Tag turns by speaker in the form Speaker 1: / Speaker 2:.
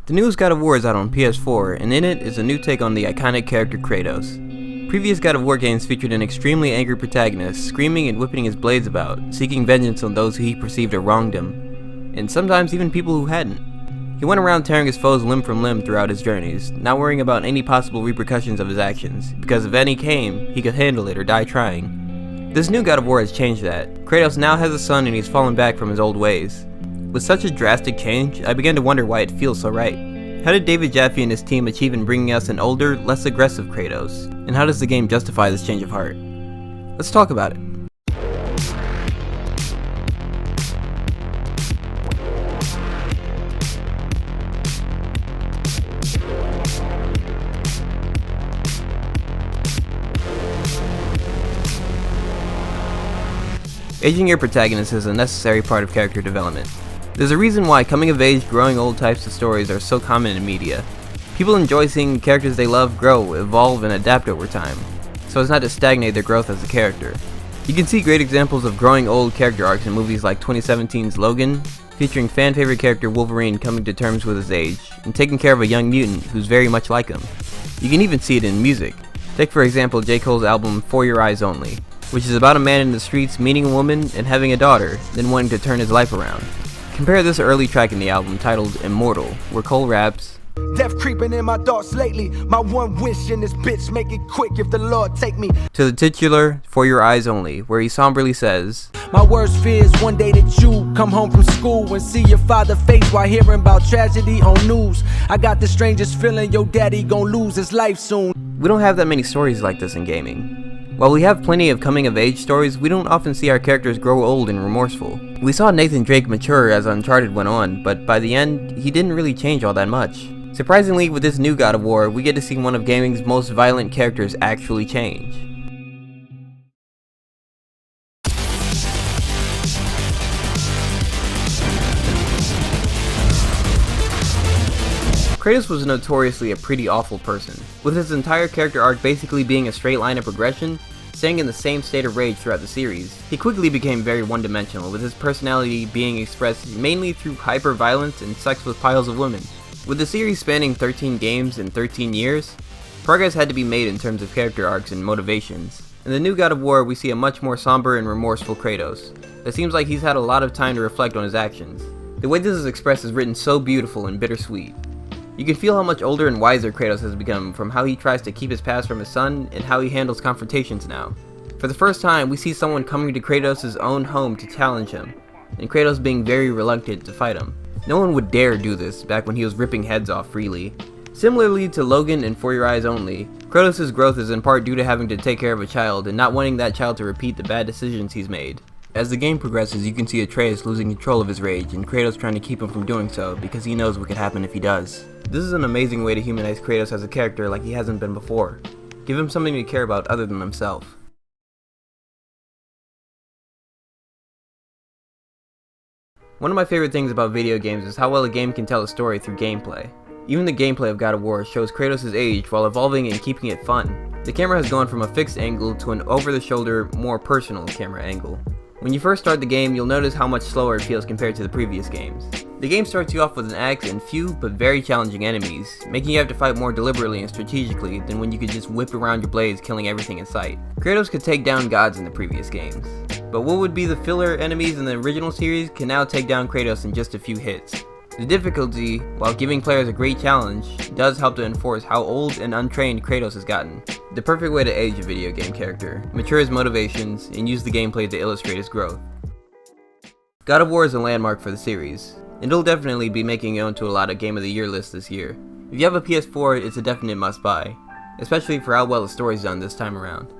Speaker 1: The newest God of War is out on PS4, and in it is a new take on the iconic character Kratos. Previous God of War games featured an extremely angry protagonist, screaming and whipping his blades about, seeking vengeance on those who he perceived had wronged him, and sometimes even people who hadn't. He went around tearing his foes limb from limb throughout his journeys, not worrying about any possible repercussions of his actions, because if any came, he could handle it or die trying. This new God of War has changed that. Kratos now has a son and he's fallen back from his old ways. With such a drastic change, I began to wonder why it feels so right. How did David Jaffe and his team achieve in bringing us an older, less aggressive Kratos? And how does the game justify this change of heart? Let's talk about it. Aging your protagonist is a necessary part of character development. There's a reason why coming-of-age, growing old types of stories are so common in media. People enjoy seeing characters they love grow, evolve, and adapt over time, so as not to stagnate their growth as a character. You can see great examples of growing old character arcs in movies like 2017's Logan, featuring fan-favorite character Wolverine coming to terms with his age, and taking care of a young mutant who's very much like him. You can even see it in music. Take for example J. Cole's album For Your Eyes Only, which is about a man in the streets meeting a woman and having a daughter, then wanting to turn his life around. Compare this early track in the album titled Immortal, where Cole raps,
Speaker 2: "Death creeping in my thoughts lately. My one wish in this bitch, make it quick if the Lord take me."
Speaker 1: to the titular For Your Eyes Only, where he somberly says,
Speaker 2: "My worst fear is one day that you come home from school and see your father face while hearing about tragedy on news. I got the strangest feeling your daddy gon' lose his life soon."
Speaker 1: We don't have that many stories like this in gaming. While we have plenty of coming-of-age stories, we don't often see our characters grow old and remorseful. We saw Nathan Drake mature as Uncharted went on, but by the end, he didn't really change all that much. Surprisingly, with this new God of War, we get to see one of gaming's most violent characters actually change. Kratos was notoriously a pretty awful person, with his entire character arc basically being a straight line of progression, staying in the same state of rage throughout the series. He quickly became very one-dimensional, with his personality being expressed mainly through hyper-violence and sex with piles of women. With the series spanning 13 games in 13 years, progress had to be made in terms of character arcs and motivations. In the new God of War, we see a much more somber and remorseful Kratos. It seems like he's had a lot of time to reflect on his actions. The way this is expressed is written so beautiful and bittersweet. You can feel how much older and wiser Kratos has become from how he tries to keep his past from his son and how he handles confrontations now. For the first time, we see someone coming to Kratos' own home to challenge him, and Kratos being very reluctant to fight him. No one would dare do this back when he was ripping heads off freely. Similarly to Logan and For Your Eyes Only, Kratos' growth is in part due to having to take care of a child and not wanting that child to repeat the bad decisions he's made. As the game progresses, you can see Atreus losing control of his rage and Kratos trying to keep him from doing so because he knows what could happen if he does. This is an amazing way to humanize Kratos as a character like he hasn't been before. Give him something to care about other than himself. One of my favorite things about video games is how well a game can tell a story through gameplay. Even the gameplay of God of War shows Kratos' age while evolving and keeping it fun. The camera has gone from a fixed angle to an over-the-shoulder, more personal camera angle. When you first start the game, you'll notice how much slower it feels compared to the previous games. The game starts you off with an axe and few but very challenging enemies, making you have to fight more deliberately and strategically than when you could just whip around your blades killing everything in sight. Kratos could take down gods in the previous games, but what would be the filler enemies in the original series can now take down Kratos in just a few hits. The difficulty, while giving players a great challenge, does help to enforce how old and untrained Kratos has gotten. The perfect way to age a video game character, mature his motivations, and use the gameplay to illustrate his growth. God of War is a landmark for the series, and it'll definitely be making it onto a lot of Game of the Year lists this year. If you have a PS4, it's a definite must buy, especially for how well the story's done this time around.